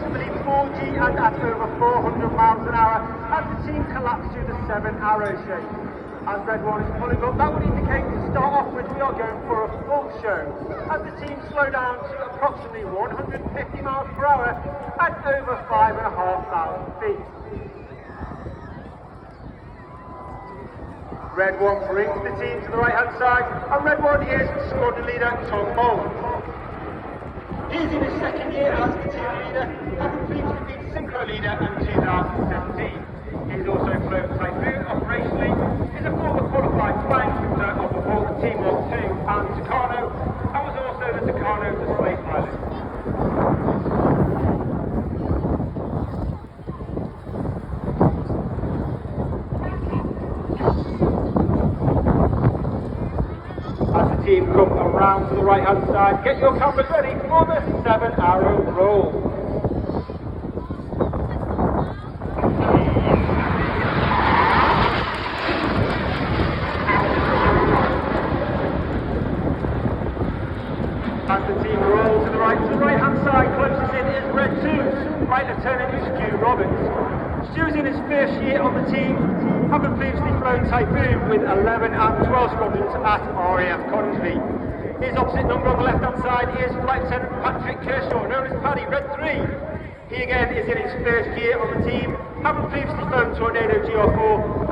approximately 4G and at over 400 miles an hour as the team collapse through the 7-arrow shape. As red 1 is pulling up, that would indicate to start off with we are going for a full show. As the team slow down to approximately 150 miles per hour at over 5,500 feet. Red 1 brings the team to the right hand side, and red 1 is squadron leader Tom Bolt. He's in his second year as the team leader, having previously been synchro leader in 2017. He's also flown Typhoon operationally, is a former qualified flying instructor of the Walk Team Walk 2 and Tucano, and was also the Tucano display pilot. As the team come around to the right hand side, get your cameras ready for the 7-arrow roll. As the team rolls to the right hand side, closest in is Red 2, Flight Lieutenant Stu Roberts. Stu's in his first year on the team, having previously flown Typhoon with 11 and 12 squadrons at RAF Coventry. His opposite number on the left hand side is Flight Lieutenant Patrick Kershaw, known as Paddy, Red 3. He again is in his first year on the team, having previously flown Tornado GR4